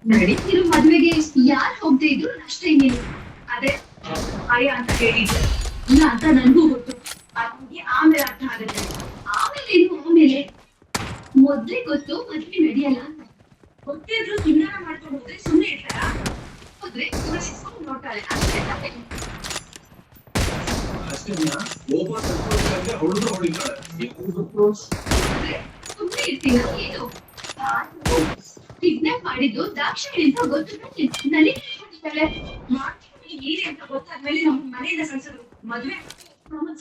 ನಡೀತಿರೋ ಮದ್ವೆಗೆ ಯಾರು ಹೋಗದೆ ಇದ್ರು ನಷ್ಟ ಏನಿಲ್ಲ. ಅದೇ ಅಯ್ಯ ಅಂತ ಹೇಳಿದ್ದೆ ಇಲ್ಲ ಅಂತ ನನ್ಗೂ ಗೊತ್ತು. ಅದ್ಗೆ ಆಮೇಲೆ ಅರ್ಥ ಆಗುತ್ತೆ. ಆಮೇಲೆ ಏನು ಆಮೇಲೆ ಮೊದ್ಲೇ ಗೊತ್ತು ಮದ್ವೆ ನಡೆಯಲ್ಲ ಅಂತ. ಗೊತ್ತಿದ್ರು ಸುಮ್ಮನೆ ಮಾಡ್ಕೊಂಡು ಹೋದ್ರೆ ಸುಮ್ಮನೆ ಇರ್ತಾರ? ಹೋದ್ರೆ ನೋಡ್ತಾರೆ ಅಷ್ಟೇ. ಸುಮ್ಮನೆ ಇರ್ತೀನ ಏನು? ಕಿಡ್ನಾಪ್ ಮಾಡಿದ್ದು ದಾಕ್ಷಿಣಿ ಅಂತ ಗೊತ್ತು ನನಗೆ. ಮಾಡ್ತೀನಿ ಏನೇ ಅಂತ ಗೊತ್ತಾದ್ಮೇಲೆ ನಮ್ಮ ಮನೆಯಿಂದ ಕಳ್ಸೋದು ಮದ್ವೆ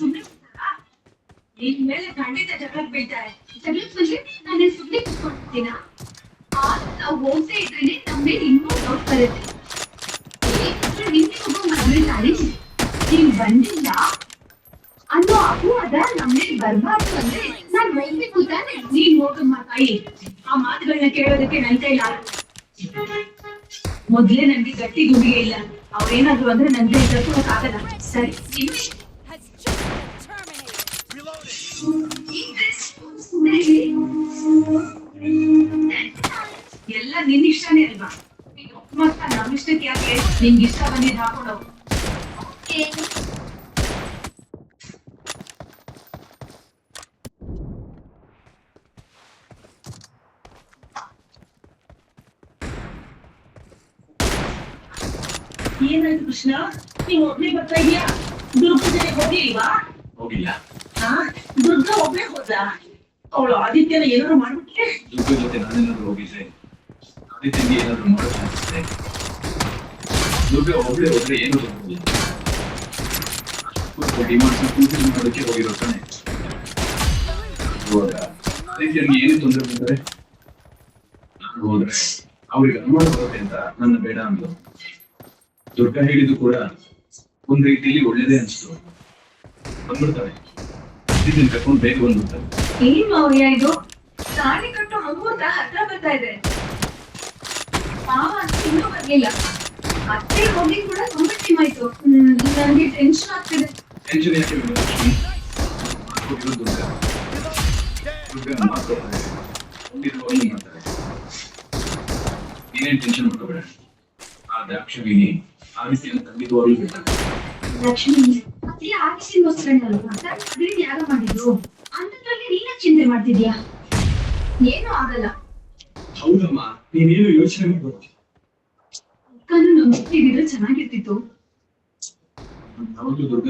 ಸುಮ್ಮನೆ ನಿನ್ ಮೇಲೆ ಖಂಡಿತ ಜಗಳಕ್ಕೆ ಬೀಳ್ತಾರೆ. ಜಗಳಕ್ಕೆ ಬಂದ್ರೆ ನಾನು ಸುಮ್ಮನೆ ಕುತ್ಕೊಂಡಿರ್ತೀನ? ನಾವು ಹೋಗ್ತಾ ಇದ್ರೆ ನಮ್ಮ ಮೇಲೆ ಇನ್ನೂ ಡೌಟ್ ಬರುತ್ತೆ. ನಿನ್ನೆ ಒಬ್ಬ ಮದ್ವೆ ತಾಳಿ ನೀನ್ ಬಂದಿಲ್ಲ ಅನ್ನೋ ಅಪವಾದ ನಮ್ಮೇಲೆ ಬರ್ಬಾರ್ದು ಅಂದ್ರೆ ನಾನ್ ಹೋಗ್ಬೇಕು ತಾನೆ. ನೀನ್ ಹೋಗಮ್ಮ ತಾಯಿ. ಆ ಮಾತುಗಳನ್ನ ಕೇಳೋದಕ್ಕೆ ನನ್ ಕೈಲಾಗ. ಮೊದ್ಲೇ ನನ್ಗೆ ಗಟ್ಟಿ ಗುಂಡಿಗೆ ಇಲ್ಲ. ಅವ್ರೇನಾದ್ರು ಅಂದ್ರೆ ನನ್ಗೆ ತರ್ಕೊಳಕ್ಕಾಗಲ್ಲ. ಸರಿ ಎಲ್ಲ ನಿನ್ ಇಷ್ಟನೇ ಅಲ್ವಾ? ಮತ್ತ ನಮ್ಮಿಷ್ಟಕ್ಕೆ ಯಾಕೆ? ನಿಂಗೆ ಇಷ್ಟ ಬಂದಿದ್ದು ಹಾಕೊಂಡವು. ಏನಾಯ್ತು ಕೃಷ್ಣ? ನೀವ್ ಒಬ್ನೇ ಬರ್ತಾ ಇದೀಯಾ? ದುರ್ಗ ಜೊತೆ ಹೋಗಿಲ್ವಾ? ಹೋಗಿಲ್ಲ. ದುರ್ಗ ಒಬ್ನೇ ಹೋದ? ಅವಳು ಆದಿತ್ಯನ ಏನಾದ್ರು ಮಾಡ್ಬಿಟ್ರೆ? ದುರ್ಗ ಜೊತೆ ನಾನೇನಾದ್ರು ಹೋಗಿದ್ರೆ ಆದಿತ್ಯನಿಗೆ ಏನಾದ್ರು ಮಾಡೋಕೆ ದುರ್ಗ ಒಬ್ಳೆ ಹೋದ್ರೆ ಏನು ಮಾಡೋಕೆ ಹೋಗಿರೋ ತಾನೆ. ಆದಿತ್ಯನಿಗೆ ಏನೇ ತೊಂದರೆ ಬಂದರೆ ನಾನು ಹೋದ್ರೆ ಅವ್ರಿಗೆ ಅನುಮಾನ ಬರುತ್ತೆ ಅಂತ ನನ್ನ ಬೇಡ ಅಂದ್ರು. ದುರ್ಗ ಹೇಳಿದ್ದು ಕೂಡ ಒಂದ್ ರೀತಿಯಲ್ಲಿ ಒಳ್ಳೇದೇ ಅನ್ಸ್ತು. ಬಂದ್ಬಿಡ್ತಾರೆ, ಇದನ್ನ ಕರ್ಕೊಂಡು ಬೇಗ ಬಂದ್ಬಿಡ್ತಾರೆ. ಏನ್ ಮಾವಯ್ಯ ಇದು? ತಾಳಿ ಕಟ್ಟು ಮುಹೂರ್ತ ಹತ್ರ ಬರ್ತಾ ಇದೆ. ಮಾವ ಇನ್ನೂ ಬರ್ಲಿಲ್ಲ. ಅತ್ತೆ ಹೋಗಿ ಕೂಡ ತುಂಬಾ ಟೈಮ್ ಆಯ್ತು. ನನಗೆ ಟೆನ್ಷನ್ ಆಗ್ತಿದೆ. ಟೆನ್ಷನ್ ಯಾಕೆ ಲಕ್ಷ್ಮಿ? ದುರ್ಗ ಮಾಡ್ತಾರೆ, ಏನೇನ್ ಟೆನ್ಷನ್ ಮಾಡ್ಕೋಬೇಡ. ಆ ದಾಕ್ಷಿಣಿ ಆದಿತ್ಯನ ಖಂಡಿತವಾಗ್ಲೂ ಬಿಡ್ತಾರೆ. ಲಕ್ಷ್ಮಿ ಅತ್ತೆ ಆದಿತ್ಯಗೋಸ್ಕರನಲ್ವಾ ಯಾಗ ಮಾಡಿದ್ರು? ಅಂತದ್ರಲ್ಲಿ ನೀನ ಚಿಂತೆ ಮಾಡ್ತಿದ್ಯಾ? ಏನು ಆಗಲ್ಲ. ಹೌದಮ್ಮ, ನೀನೇನು ಯೋಚನೆ ಮಾಡ್ಬೋದು. ಅಕ್ಕನು ನಂಬಿದ್ರೆ ಚೆನ್ನಾಗಿರ್ತಿತ್ತು. ಹೌದು ದುರ್ಗ.